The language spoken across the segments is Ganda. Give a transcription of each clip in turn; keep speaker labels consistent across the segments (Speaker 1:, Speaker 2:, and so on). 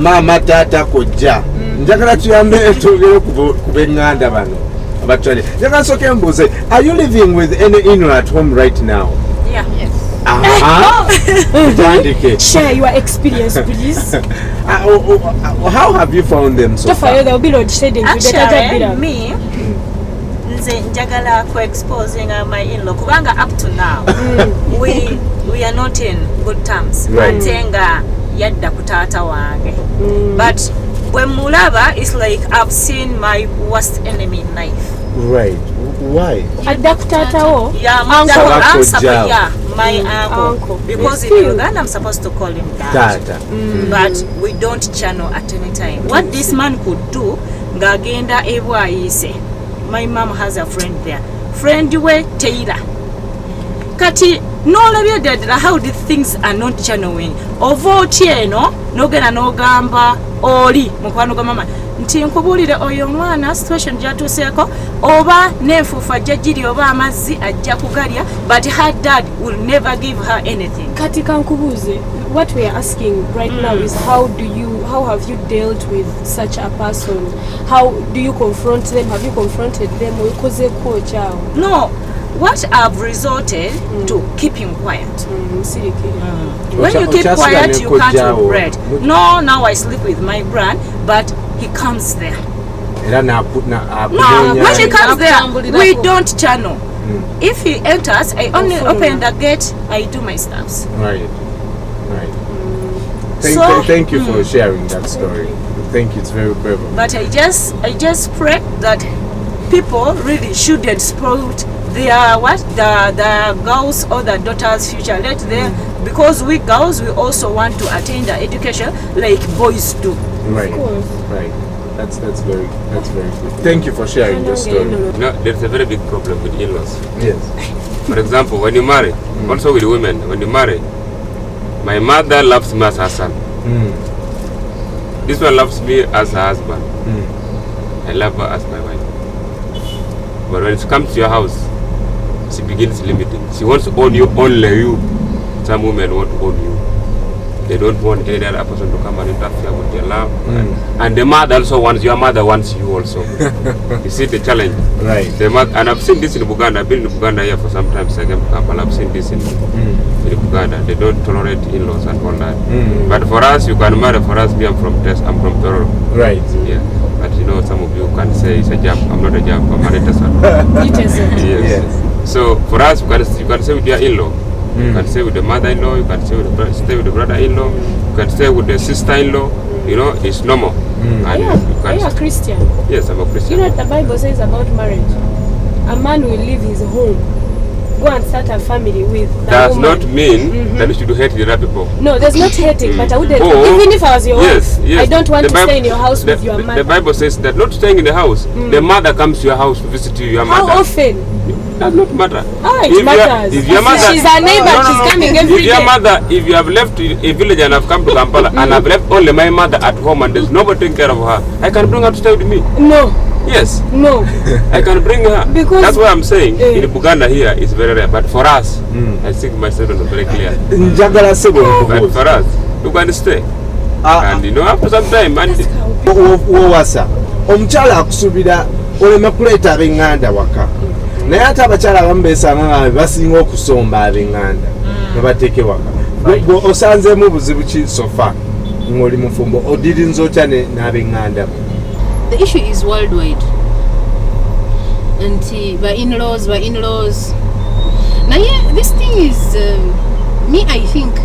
Speaker 1: mama tata kojja njagala tuyambe tugere ku benganda bano abatwale njagala soke mbuze, are you living with any in-law at home right now?
Speaker 2: Yeah. Yes.
Speaker 3: Share your experience, please.
Speaker 1: How have you found them so far?
Speaker 2: Actually, me, njagala exposing my in-law kubanga up to now we are not in good terms. Tenga yadda kutata wange. But when mulaba, it's like I've seen my worst enemy in life.
Speaker 1: Right. Why?
Speaker 2: Yeah, my uncle. Because in Uganda I'm supposed to call him dad. But we don't channel at any time. What this man could do, ngagenda ebwa ise. My mom has a friend there. Friend we Taylor. Kati no labia dadra how the things are not channeling. Ovo tieno nogena nogamba oli mukwano ga mama. Nti nkubulire oyo mwana situation jatuseeko oba nefufa jajiri oba amazzi ajja kugalya, but her dad will never give her anything.
Speaker 3: Kati kankubuze, what we are asking right now is how have you dealt with such a person? How do you confront them? Have you confronted them?
Speaker 2: No, what I've resorted to keeping quiet. When you keep quiet, you can't regret. No, now I sleep with my brand, but he comes there. No, when he comes there, we don't channel. If he enters, I only open the gate, I do my stuffs.
Speaker 1: Right. Thank you for sharing that story. Thank you, it's very clever.
Speaker 2: But I just pray that people really shouldn't spoil their the girls or the daughters' future. Let them, because we girls, we also want to attain the education like boys do.
Speaker 1: Right. Right. That's very good. Thank you for sharing your story.
Speaker 4: No, there's a very big problem with in-laws.
Speaker 1: Yes.
Speaker 4: For example, when you marry, also with women, when you marry, my mother loves me as her son. This one loves me as her husband. I love her as my wife. But when it comes to your house, she begins limiting. She wants to own you, only you. Some women want to own you. They don't want any other person to come and interfere with their love. And the mother also wants, your mother wants you also. You see the challenge?
Speaker 1: Right.
Speaker 4: And I've seen this in Uganda. I've been in Uganda here for some time. So I came to Kampala. I've seen this in Uganda. They don't tolerate in-laws and all that. But for us, you can marry. For us, me, I'm from Tororo.
Speaker 1: Right.
Speaker 4: Yeah. But you know, some of you can say it's a job. I'm not a job. I'm an Etasan. Yes. So for us, you can stay with your in-law. You can stay with the mother-in-law. You can stay with the brother-in-law. You can stay with the sister-in-law. You know, it's normal.
Speaker 3: Are you a Christian?
Speaker 4: Yes, I'm a Christian.
Speaker 3: You know what the Bible says about marriage? A man will leave his home, go and start a family with the
Speaker 4: does
Speaker 3: woman.
Speaker 4: Not mean that you should hate the other people.
Speaker 3: No, there's not hating, but I wouldn't. Even if I was your wife, I don't want to stay in your house with your mother.
Speaker 4: The Bible says that not staying in the house. The mother comes to your house to visit you. Your mother.
Speaker 3: How often?
Speaker 4: Does not matter.
Speaker 3: It matters.
Speaker 4: If your mother,
Speaker 3: she's a neighbor, she's coming every day.
Speaker 4: If you have left a village and have come to Kampala and I've left only my mother at home and there's nobody taking care of her, I can bring her to stay with me.
Speaker 3: No.
Speaker 4: Yes.
Speaker 3: No.
Speaker 4: I can bring her.
Speaker 3: Because
Speaker 4: that's what I'm saying. In Buganda here it's very rare, but for us, I think my statement was very clear. But for us, you can stay. And you know, after some time, and
Speaker 1: omukyala akusubira olema kuleeta ab'enganda waka naye ate abakyala abamu beesanga basinga okusomba ab'enganda ne bateeke waka osanzeemu buzibu ki sofa ng'oli mufumbo odirinza otya n'ab'enganda?
Speaker 5: The issue is worldwide. And by in-laws. Now, yeah, this thing is, me, I think,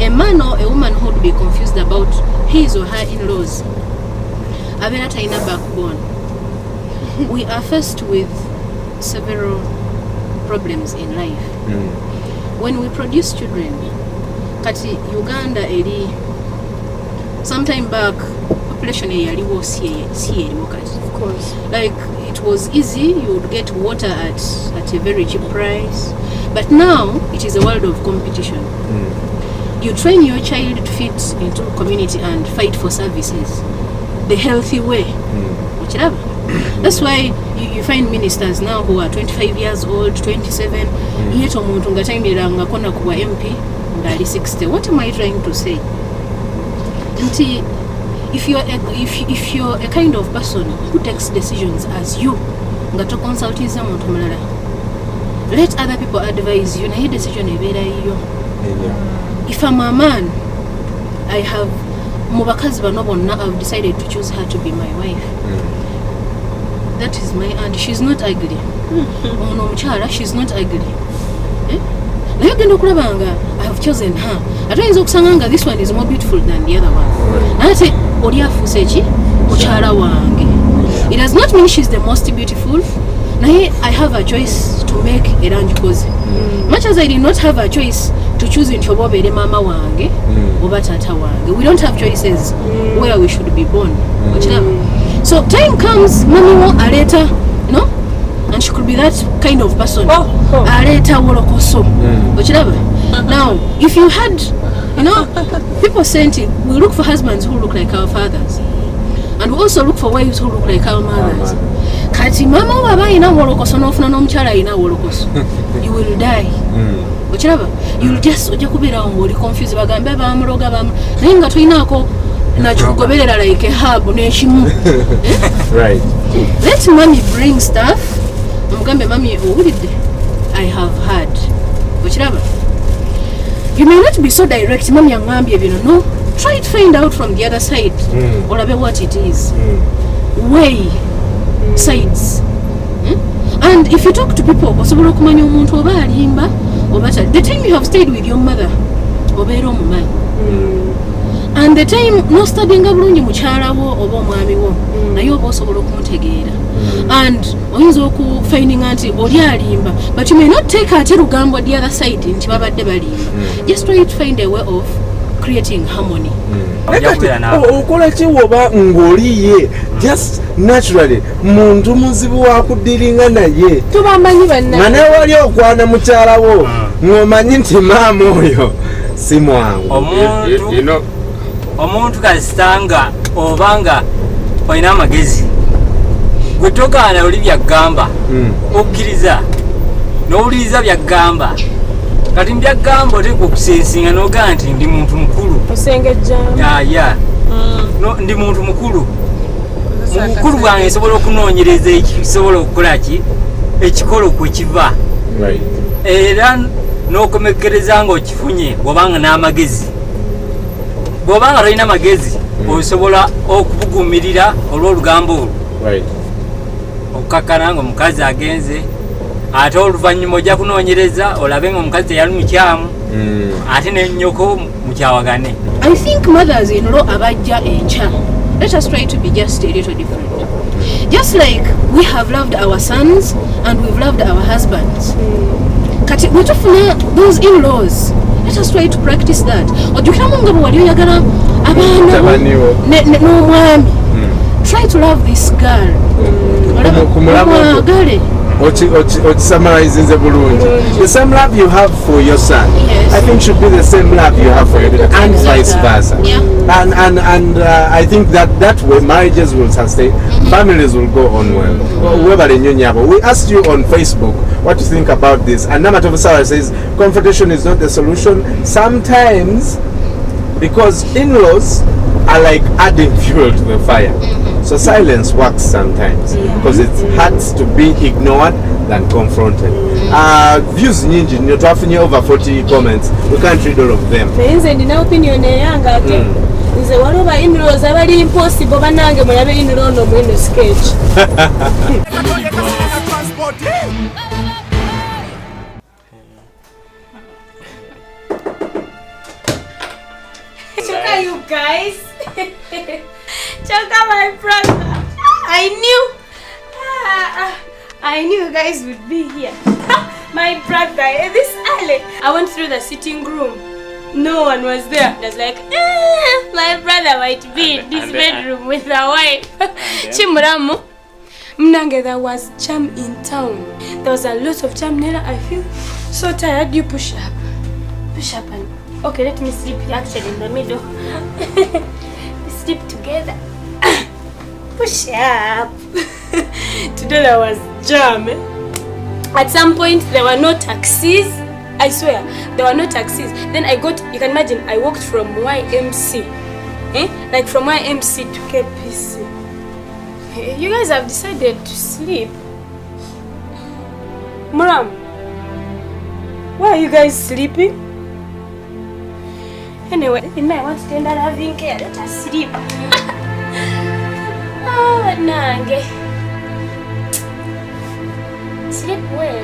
Speaker 5: a man or a woman who would be confused about his or her in-laws. Avena taina backbone. We are faced with several problems in life. When we produce children, kati Uganda eri sometime back population yali was here. Of course. Like it was easy, you would get water at a very cheap price. But now it is a world of competition. You train your child to fit into community and fight for services the healthy way. That's why you find ministers now who are 25 years old, 27, yet omuntu nga tayimirira nga kona kuwa MP ngali 60. What am I trying to say? Nti if you're a kind of person who takes decisions as you, ngato consultiza muntu mulala, let other people advise you. Na hii decision ebera iyo. If I'm a man, I have mubakazi bano bonna, I've decided to choose her to be my wife. That is my aunt. She's not ugly. Ono mchala, she's not ugly. Naye genda okulabanga I have chosen her. Atayinza okusanganga this one is more beautiful than the other one. Ate oli afuuse ki mukyala wange. It does not mean she's the most beautiful. Naye I have a choice to make era njikoze. Much as I did not have a choice to choose nti oba obeere mama wange oba taata wange. We don't have choices where we should be born. So time comes, mami wo aleta, you know, and she could be that kind of person. Aleta wolokoso. Now, if you had, you know, people saying we look for husbands who look like our fathers, and we also look for wives who look like our mothers. Kati mama baba ina wolokoso nofuna nomchala ina wolokoso. You will die. You'll just ojakubira ngoli confused bagambe bamuloga bam. Naye nga toyinako nachogoberera like a hub neshimu.
Speaker 1: Right.
Speaker 5: Let mommy bring stuff. Mugambe mommy owulidde. I have heard. Ochiraba. You may not be so direct, mommy angambye bino. No. Try to find out from the other side. Olabe what it is. Weigh sides. And if you talk to people, osobola okumanya omuntu oba alimba oba the time you have stayed with your mother obeera omumanyi. And the time no studyinga bulungi mukyala wo oba omwami wo naye oba osobola okumutegeera. And oyinza okufindinga nti oli alimba, but you may not take ate lugambo the other side nti babadde balimba. Just try to find a way of creating harmony.
Speaker 1: Okola ki woba ng'oliye just naturally muntu muzibu wa kudiringa naye
Speaker 3: tubamanyi banna
Speaker 1: nga newali okwana mukyala wo ng'omanyi nti maama oyo si mwangu.
Speaker 6: Omuntu kasitanga obanga olina amagezi gwe togaana oli byaggamba okkiriza n'owuliriza byaggamba. Kati mbyagamba oteeka okusensinga n'ogaa nti ndi muntu mukulu osengejja ndi muntu mukulu. Mu bukulu bwange nsobola okunoonyereza ekisobola okukola ki ekikolo kwe kiva era n'okomekkereza ng'okifunye bw'obanga n'amagezi. Bw'obanga tolina amagezi osobola okubuguumirira olw'olugambo olwo okukakkana ng'omukazi agenze ate oluvannyuma ojja kunoonyereza olabe ng'omukazi teyali mukyamu ate ne nnyoko mukyawagane.
Speaker 5: I think mothers in law abajja enkya. Let us try to be just a little different. Just like we have loved our sons and we've loved our husbands. Kati bwetufuna those in-laws, let us try to practice that. Ojjukira mu ngabo wali oyagala abaana n'omwami. Try to love this girl. Kumulagale.
Speaker 1: Summarizing the bulungi. The same love you have for your son, I think should be the same love you have for your daughter, and vice versa. And I think that way marriages will sustain, families will go on well. We asked you on Facebook what you think about this, and Namatovu Sarah says confrontation is not the solution. Sometimes, because in-laws are like adding fuel to the fire. So silence works sometimes because it's hard to be ignored than confronted. Views nyingi nyo twafunye over 40 comments. We can't read all of them.
Speaker 3: Nze ndina opinion eyanga ate nze waliba in-laws abali impossible banange mulabe in-law no mwino sketch. Choka you guys. Choka my brother. I knew you guys would be here. My brother, this early. I went through the sitting room. No one was there. I was like, my brother might be in this bedroom with a wife. Chimuramu. Mnange, there was jam in town. There was a lot of jam. Nela, I feel so tired. You push up. Push up and... Okay, let me sleep actually in the middle. We sleep together. Push up. Today there was jam. At some point there were no taxis. I swear, there were no taxis. Then I got, you can imagine, I walked from YMC Like from YMC to KPC. You guys have decided to sleep. Muram, why are you guys sleeping? Anyway, I want to end up having care. Let us sleep. Nange. Sleep well.